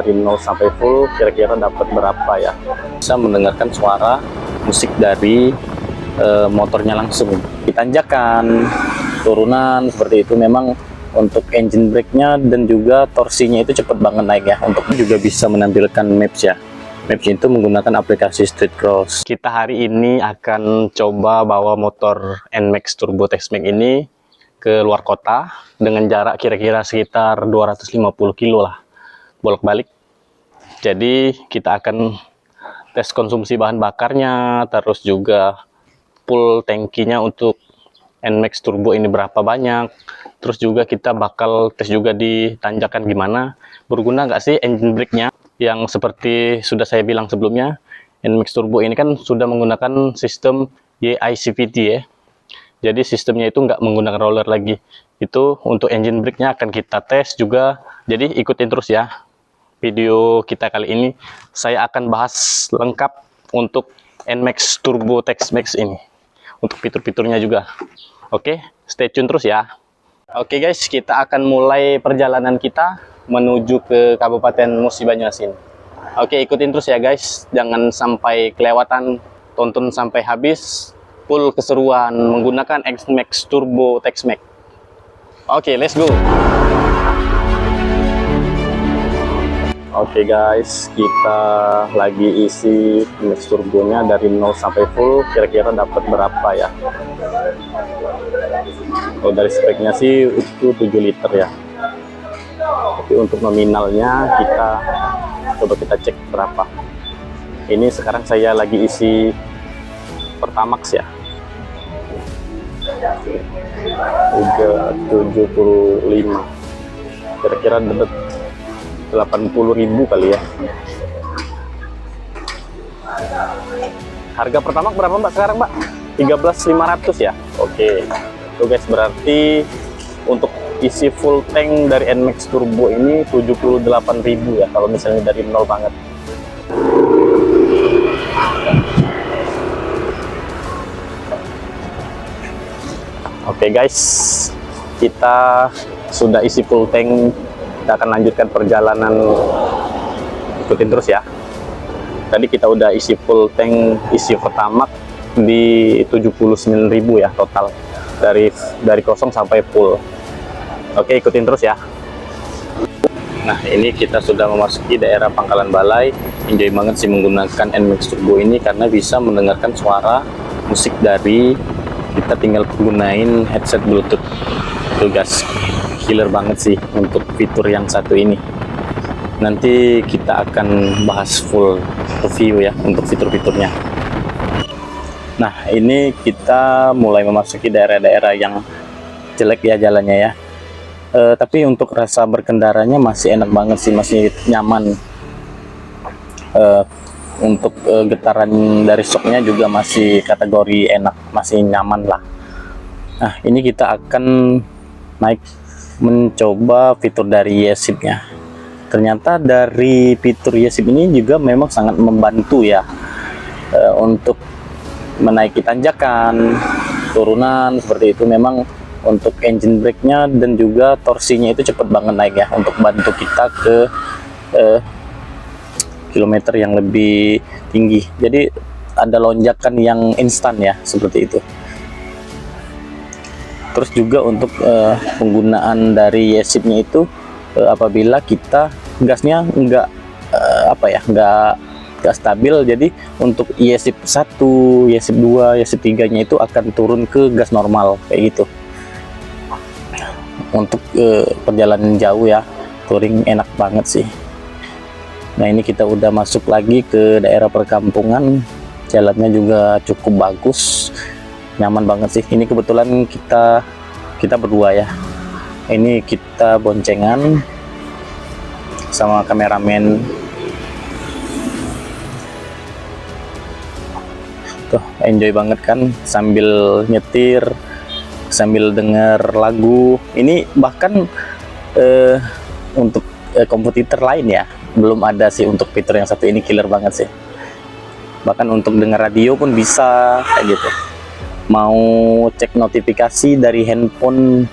dari 0 sampai full kira-kira dapat berapa ya. Bisa mendengarkan suara musik dari motornya langsung. Ditanjakan, turunan seperti itu memang untuk engine brake-nya dan juga torsinya itu cepat banget naik ya. Untuk juga bisa menampilkan maps ya. Maps itu menggunakan aplikasi Street Cross. Kita hari ini akan coba bawa motor NMAX Turbo Tex-Max ini ke luar kota dengan jarak kira-kira sekitar 250 kilo lah bolak-balik. Jadi kita akan tes konsumsi bahan bakarnya, terus juga full tankinya untuk NMAX Turbo ini berapa banyak. Terus juga kita bakal tes juga di tanjakan gimana, berguna nggak sih engine brake-nya. Yang seperti sudah saya bilang sebelumnya, NMAX Turbo ini kan sudah menggunakan sistem YICVT ya. Jadi sistemnya itu nggak menggunakan roller lagi. Itu untuk engine brake-nya akan kita tes juga. Jadi ikutin terus ya. Video kita kali ini saya akan bahas lengkap untuk NMAX Turbo Tex-Max ini. Untuk fitur-fiturnya juga. Oke, stay tune terus ya. Oke guys, kita akan mulai perjalanan kita menuju ke Kabupaten Musi Banyuasin. Oke, ikutin terus ya guys. Jangan sampai kelewatan, tonton sampai habis. Full keseruan menggunakan NMAX Turbo Tex-Max. Oke, let's go. Oke guys, kita lagi isi NMAX turbonya dari 0 sampai full kira-kira dapat berapa ya. Kalau dari speknya sih itu 7 liter ya. Tapi untuk nominalnya coba kita cek berapa. Ini sekarang saya lagi isi Pertamax ya. Udah 75. Kira-kira dapat 80.000 kali ya. Harga Pertamax berapa mbak sekarang mbak? 13.500 ya. Oke. Tuh guys, berarti untuk isi full tank dari NMAX Turbo ini 78.000 ya kalau misalnya dari nol banget. Oke guys, kita sudah isi full tank. Kita akan lanjutkan perjalanan, ikutin terus ya. Tadi kita udah isi full tank, isi Pertamax di 79.000 ya total dari kosong sampai full. Oke, ikutin terus ya. Nah, ini kita sudah memasuki daerah Pangkalan Balai. Enjoy banget sih menggunakan NMAX Turbo ini karena bisa mendengarkan suara musik dari kita tinggal gunain headset Bluetooth. Tuh guys, killer banget sih untuk fitur yang satu ini. Nanti kita akan bahas full review ya untuk fitur-fiturnya. Nah, ini kita mulai memasuki daerah-daerah yang jelek ya jalannya ya. Tapi untuk rasa berkendaranya masih enak banget sih, masih nyaman. Untuk getaran dari shocknya juga masih kategori enak, masih nyaman lah. Nah, ini kita akan naik mencoba fitur dari YESIP-nya. Ternyata dari fitur YESIP ini juga memang sangat membantu ya untuk menaiki tanjakan, turunan seperti itu. Memang untuk engine brake-nya dan juga torsinya itu cepat banget naik ya untuk bantu kita ke kilometer yang lebih tinggi. Jadi ada lonjakan yang instan ya seperti itu. Terus juga untuk penggunaan dari YESIP-nya itu apabila kita gasnya nggak stabil, jadi untuk YESIP 1, YESIP 2, YESIP 3-nya itu akan turun ke gas normal kayak gitu. Untuk perjalanan jauh ya, touring enak banget sih. Nah, ini kita udah masuk lagi ke daerah perkampungan, jalannya juga cukup bagus, nyaman banget sih. Ini kebetulan kita berdua ya. Ini kita boncengan sama kameramen. Tuh, enjoy banget kan sambil nyetir, sambil denger lagu. Ini bahkan untuk kompetitor lain ya belum ada sih untuk fitur yang satu ini, killer banget sih. Bahkan untuk dengar radio pun bisa kayak gitu. Mau cek notifikasi dari handphone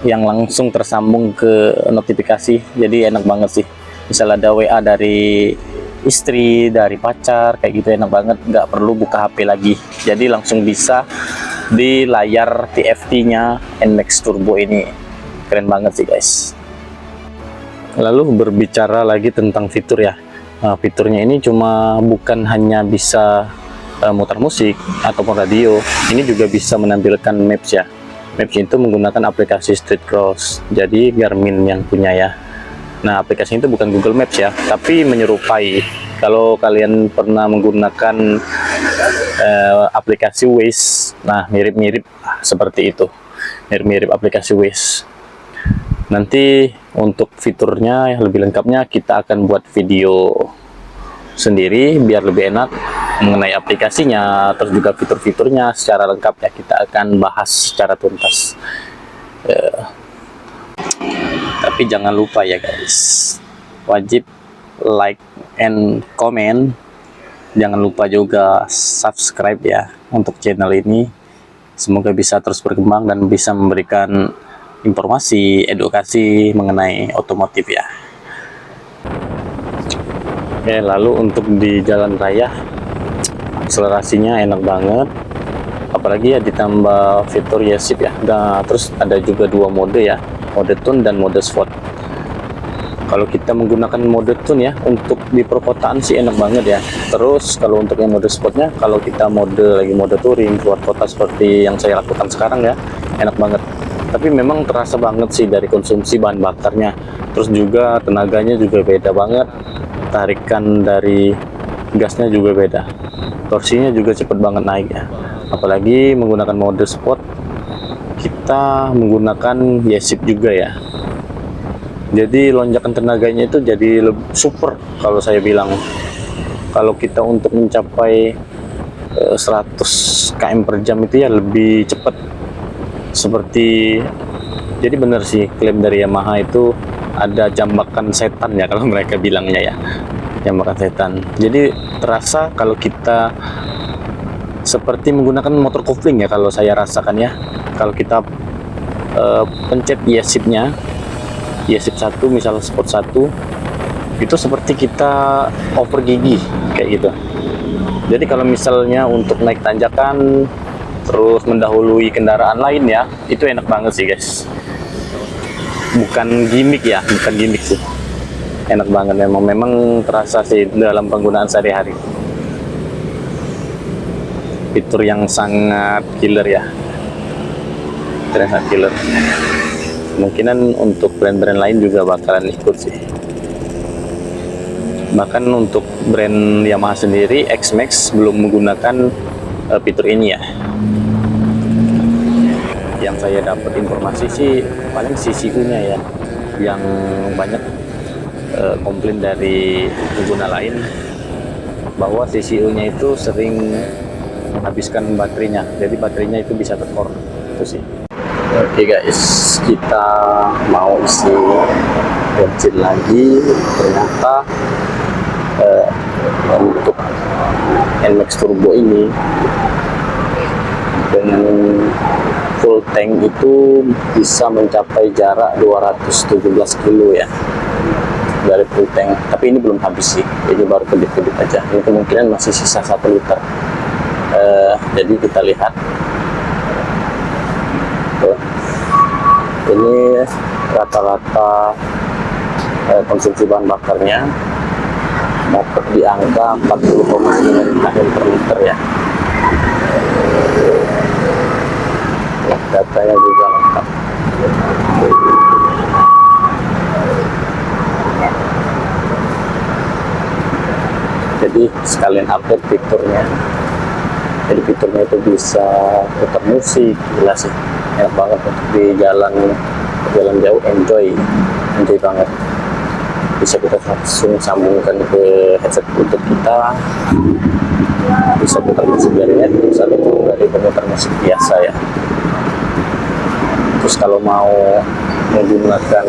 yang langsung tersambung ke notifikasi, jadi enak banget sih. misal ada WA dari istri, dari pacar, kayak gitu enak banget, nggak perlu buka HP lagi, jadi langsung bisa di layar TFT-nya NMAX Turbo ini. Keren banget sih guys. Lalu berbicara lagi tentang fitur ya, nah, fiturnya ini cuma bukan hanya bisa mutar musik ataupun radio, ini juga bisa menampilkan maps ya. Maps itu menggunakan aplikasi Street Cross, jadi Garmin yang punya ya. Nah, aplikasi itu bukan Google Maps ya, tapi menyerupai. Kalau kalian pernah menggunakan aplikasi Waze, nah mirip-mirip seperti itu, mirip-mirip aplikasi Waze. Nanti untuk fiturnya yang lebih lengkapnya kita akan buat video sendiri biar lebih enak mengenai aplikasinya, terus juga fitur-fiturnya secara lengkapnya kita akan bahas secara tuntas. Tapi jangan lupa ya guys, wajib like and comment, jangan lupa juga subscribe ya untuk channel ini. Semoga bisa terus berkembang dan bisa memberikan informasi, edukasi mengenai otomotif ya. Oke, lalu untuk di jalan raya akselerasinya enak banget, apalagi ya ditambah fitur YesShip ya. Nah, terus ada juga dua mode ya, mode tune dan mode sport. Kalau kita menggunakan mode tune ya untuk di perkotaan sih enak banget ya. Terus kalau untuk yang mode sportnya, kalau kita lagi mode touring keluar kota seperti yang saya lakukan sekarang ya, enak banget. Tapi memang terasa banget sih dari konsumsi bahan bakarnya, terus juga tenaganya juga beda banget, tarikan dari gasnya juga beda, torsinya juga cepet banget naik ya. Apalagi menggunakan mode sport, kita menggunakan YesShip juga ya, jadi lonjakan tenaganya itu jadi lebih super. Kalau saya bilang, kalau kita untuk mencapai 100 km per jam itu ya lebih cepat. Seperti, jadi benar sih klaim dari Yamaha itu ada jambakan setan ya kalau mereka bilangnya ya, jambakan setan. Jadi terasa kalau kita seperti menggunakan motor kopling ya, kalau saya rasakan ya. Kalau kita pencet YesShip-nya, YesShip 1 misal sport 1, itu seperti kita over gigi kayak gitu. Jadi kalau misalnya untuk naik tanjakan terus mendahului kendaraan lain ya, itu enak banget sih guys. Bukan gimmick ya, bukan gimmick sih, enak banget memang terasa sih dalam penggunaan sehari-hari. Fitur yang sangat killer ya, sangat killer. Kemungkinan untuk brand-brand lain juga bakalan ikut sih. Bahkan untuk brand Yamaha sendiri, X-Max belum menggunakan fitur ini ya. Yang saya dapat informasi sih paling CCU-nya ya, yang banyak komplain dari pengguna lain bahwa CCU-nya itu sering menghabiskan baterainya, jadi baterainya itu bisa tekor itu sih. Oke guys, kita mau isi bensin lagi. Ternyata untuk NMAX Turbo ini dengan full tank itu bisa mencapai jarak 217 kilo ya dari full tank. Tapi ini belum habis sih, ini baru kedip-kedip aja. Ini kemungkinan masih sisa 1 liter. Jadi kita lihat ini rata-rata konsumsi bahan bakarnya dapat di angka 40,9 km per liter ya. Datanya juga lengkap. Jadi sekalian update fiturnya. Jadi fiturnya itu bisa putar musik, gila sih, enak banget untuk di jalan jauh, enjoy banget. Bisa kita langsung sambungkan ke headset Bluetooth kita, bisa putar musik dari headset atau dari pemutar musik biasa ya. Terus kalau mau menggunakan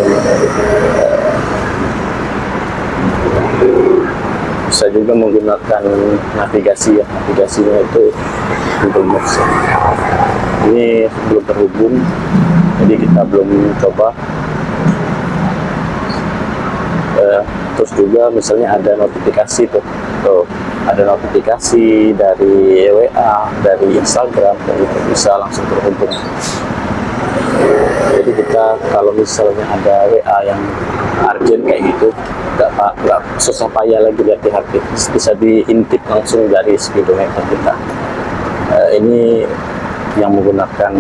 bisa juga menggunakan navigasi ya, navigasinya itu Google Maps ya. Ini belum terhubung, jadi kita belum coba. Terus juga misalnya ada notifikasi tuh ada notifikasi dari WA, dari Instagram, dan itu bisa langsung terhubung. Jadi kita kalau misalnya ada WA yang urgent kayak gitu, nggak susah payah lagi lihat di HP, bisa diintip langsung dari speedometer kita. Ini yang menggunakan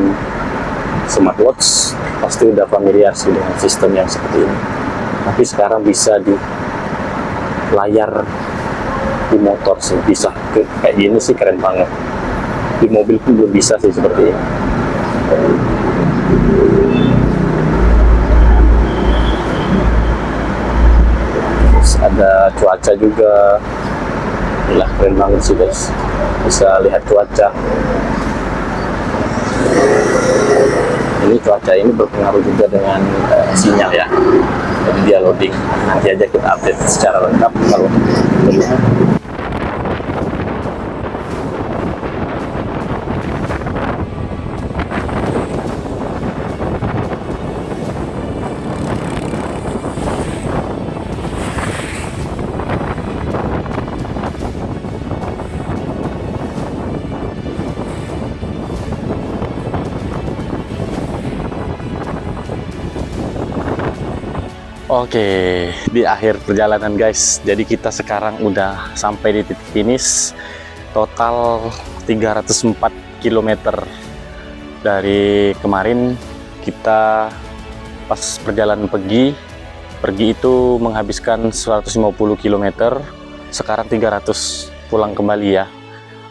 smartwatch pasti udah familiar sih dengan sistem yang seperti ini. Tapi sekarang bisa di layar di motor sih, bisa kayak gini sih, keren banget. Di mobil pun belum bisa sih seperti ini. Terus ada cuaca juga, lah keren banget sih guys, bisa lihat cuaca. Ini cuaca ini berpengaruh juga dengan sinyal ya, jadi dia loading. Nanti aja kita update secara lengkap kalau perlu. Oke, di akhir perjalanan guys. Jadi kita sekarang udah sampai di titik finish. Total 304 km. Dari kemarin kita pas perjalanan pergi itu menghabiskan 150 km. Sekarang 300 pulang kembali ya.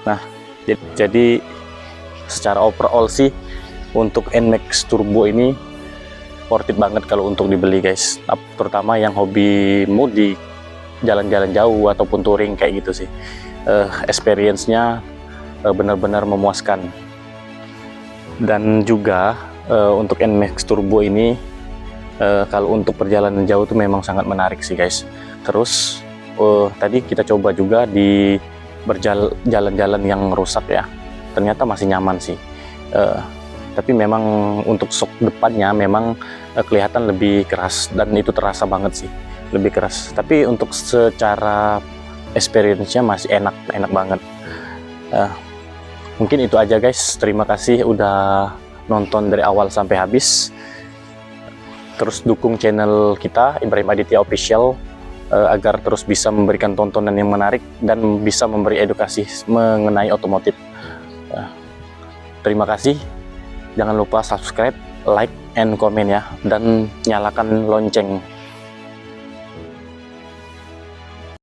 Nah, jadi secara overall sih untuk NMAX Turbo ini worth it banget kalau untuk dibeli guys, terutama yang hobi mudik, jalan-jalan jauh ataupun touring kayak gitu sih. Experience-nya benar-benar memuaskan. Dan juga untuk NMAX Turbo ini kalau untuk perjalanan jauh itu memang sangat menarik sih guys. Terus tadi kita coba juga di jalan-jalan yang rusak ya, ternyata masih nyaman sih. Tapi memang untuk sok depannya memang kelihatan lebih keras, dan itu terasa banget sih, lebih keras. Tapi untuk secara experience-nya masih enak banget. Mungkin itu aja guys. Terima kasih udah nonton dari awal sampai habis. Terus dukung channel kita Ibrahim Aditya Official agar terus bisa memberikan tontonan yang menarik dan bisa memberi edukasi mengenai otomotif. Terima kasih. Jangan lupa subscribe, like, and comment ya, dan nyalakan lonceng.